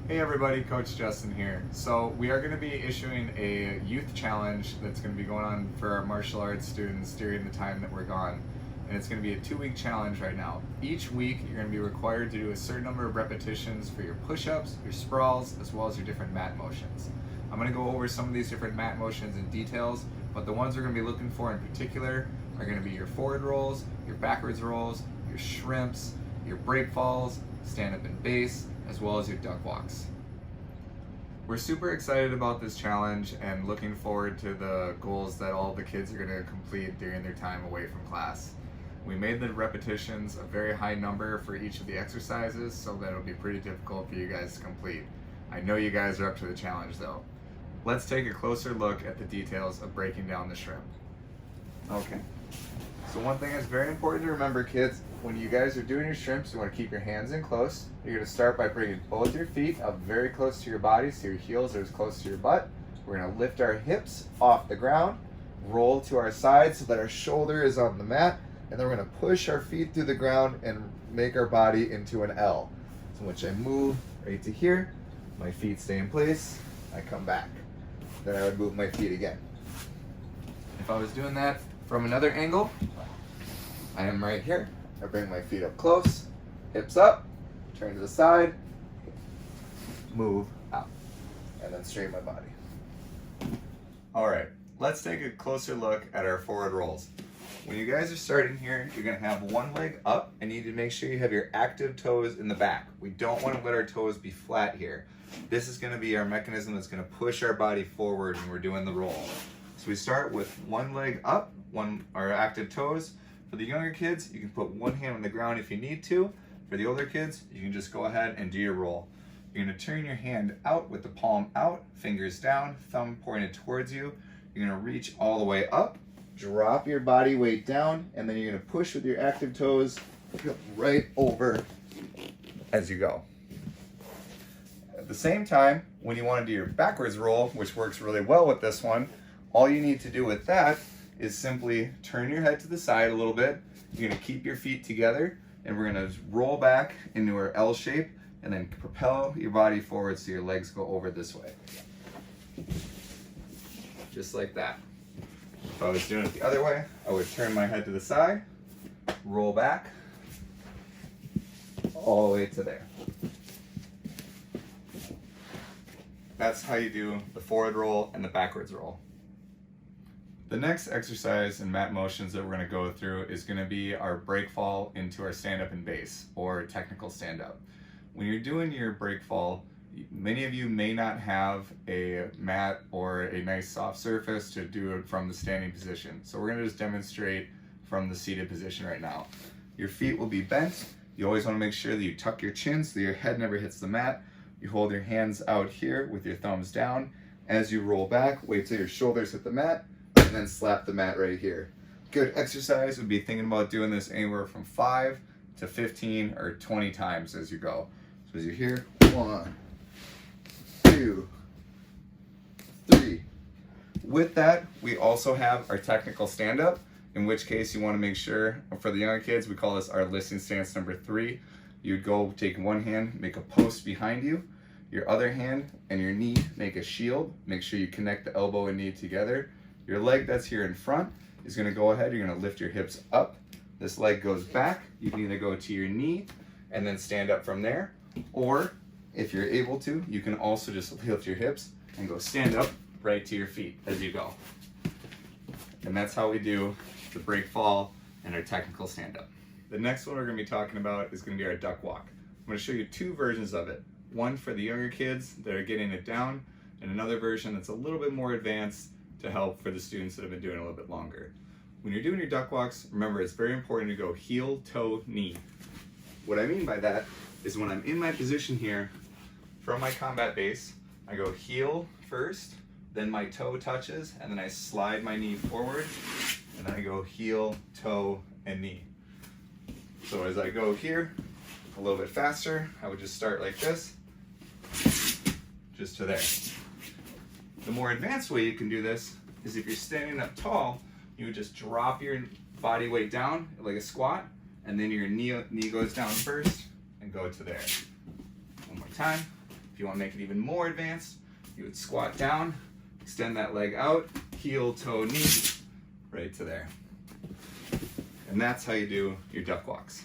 Hey everybody, Coach Justin here. So we are going to be issuing a youth challenge that's going to be going on for our martial arts students during the time that we're gone. And it's going to be a 2-week challenge right now. Each week you're going to be required to do a certain number of repetitions for your push-ups, your sprawls, as well as your different mat motions. I'm going to go over some of these different mat motions in details, but the ones we're going to be looking for in particular are going to be your forward rolls, your backwards rolls, your shrimps, your break falls, stand up and base, as well as your duck walks. We're super excited about this challenge and looking forward to the goals that all the kids are going to complete during their time away from class. We made the repetitions a very high number for each of the exercises so that it'll be pretty difficult for you guys to complete. I know you guys are up to the challenge though. Let's take a closer look at the details of breaking down the shrimp. Okay. So one thing that's very important to remember, kids, when you guys are doing your shrimps, you want to keep your hands in close. You're going to start by bringing both your feet up very close to your body so your heels are as close to your butt. We're going to lift our hips off the ground, roll to our side so that our shoulder is on the mat, and then we're going to push our feet through the ground and make our body into an L. So which I move right to here, my feet stay in place, I come back. Then I would move my feet again. If I was doing that from another angle, I am right here. I bring my feet up close, hips up, turn to the side, move out, and then straighten my body. All right, let's take a closer look at our forward rolls. When you guys are starting here, you're gonna have one leg up and you need to make sure you have your active toes in the back. We don't wanna let our toes be flat here. This is gonna be our mechanism that's gonna push our body forward when we're doing the roll. So we start with one leg up, our active toes. For the younger kids, you can put one hand on the ground if you need to. For the older kids, you can just go ahead and do your roll. You're gonna turn your hand out with the palm out, fingers down, thumb pointed towards you. You're gonna reach all the way up, drop your body weight down, and then you're gonna push with your active toes right over as you go. At the same time, when you wanna do your backwards roll, which works really well with this one, all you need to do with that is simply turn your head to the side a little bit. You're gonna keep your feet together and we're gonna roll back into our L shape and then propel your body forward so your legs go over this way. Just like that. If I was doing it the other way, I would turn my head to the side, roll back, all the way to there. That's how you do the forward roll and the backwards roll. The next exercise and mat motions that we're going to go through is going to be our break fall into our stand up and base, or technical stand up. When you're doing your break fall, many of you may not have a mat or a nice soft surface to do it from the standing position. So we're going to just demonstrate from the seated position right now. Your feet will be bent. You always want to make sure that you tuck your chin so that your head never hits the mat. You hold your hands out here with your thumbs down. As you roll back, wait till your shoulders hit the mat, and then slap the mat right here. Good exercise would be thinking about doing this anywhere from 5 to 15 or 20 times as you go. So as you're here, 1, 2, 3. With that, we also have our technical stand-up, in which case you want to make sure, for the younger kids, we call this our listening stance number 3. You'd go take one hand, make a post behind you, your other hand and your knee make a shield. Make sure you connect the elbow and knee together. Your leg that's here in front is going to go ahead, you're going to lift your hips up. This leg goes back. You can either go to your knee and then stand up from there, or if you're able to, you can also just lift your hips and go stand up right to your feet as you go. And that's how we do the break fall and our technical stand up. The next one we're going to be talking about is going to be our duck walk. I'm going to show you 2 versions of it. One for the younger kids that are getting it down, and another version that's a little bit more advanced to help for the students that have been doing it a little bit longer. When you're doing your duck walks, remember it's very important to go heel, toe, knee. What I mean by that is when I'm in my position here, from my combat base, I go heel first, then my toe touches, and then I slide my knee forward, and then I go heel, toe, and knee. So as I go here, a little bit faster, I would just start like this, just to there. The more advanced way you can do this is if you're standing up tall, you would just drop your body weight down like a squat, and then your knee goes down first and go to there. One more time. If you want to make it even more advanced, you would squat down, extend that leg out, heel, toe, knee, right to there. And that's how you do your duck walks.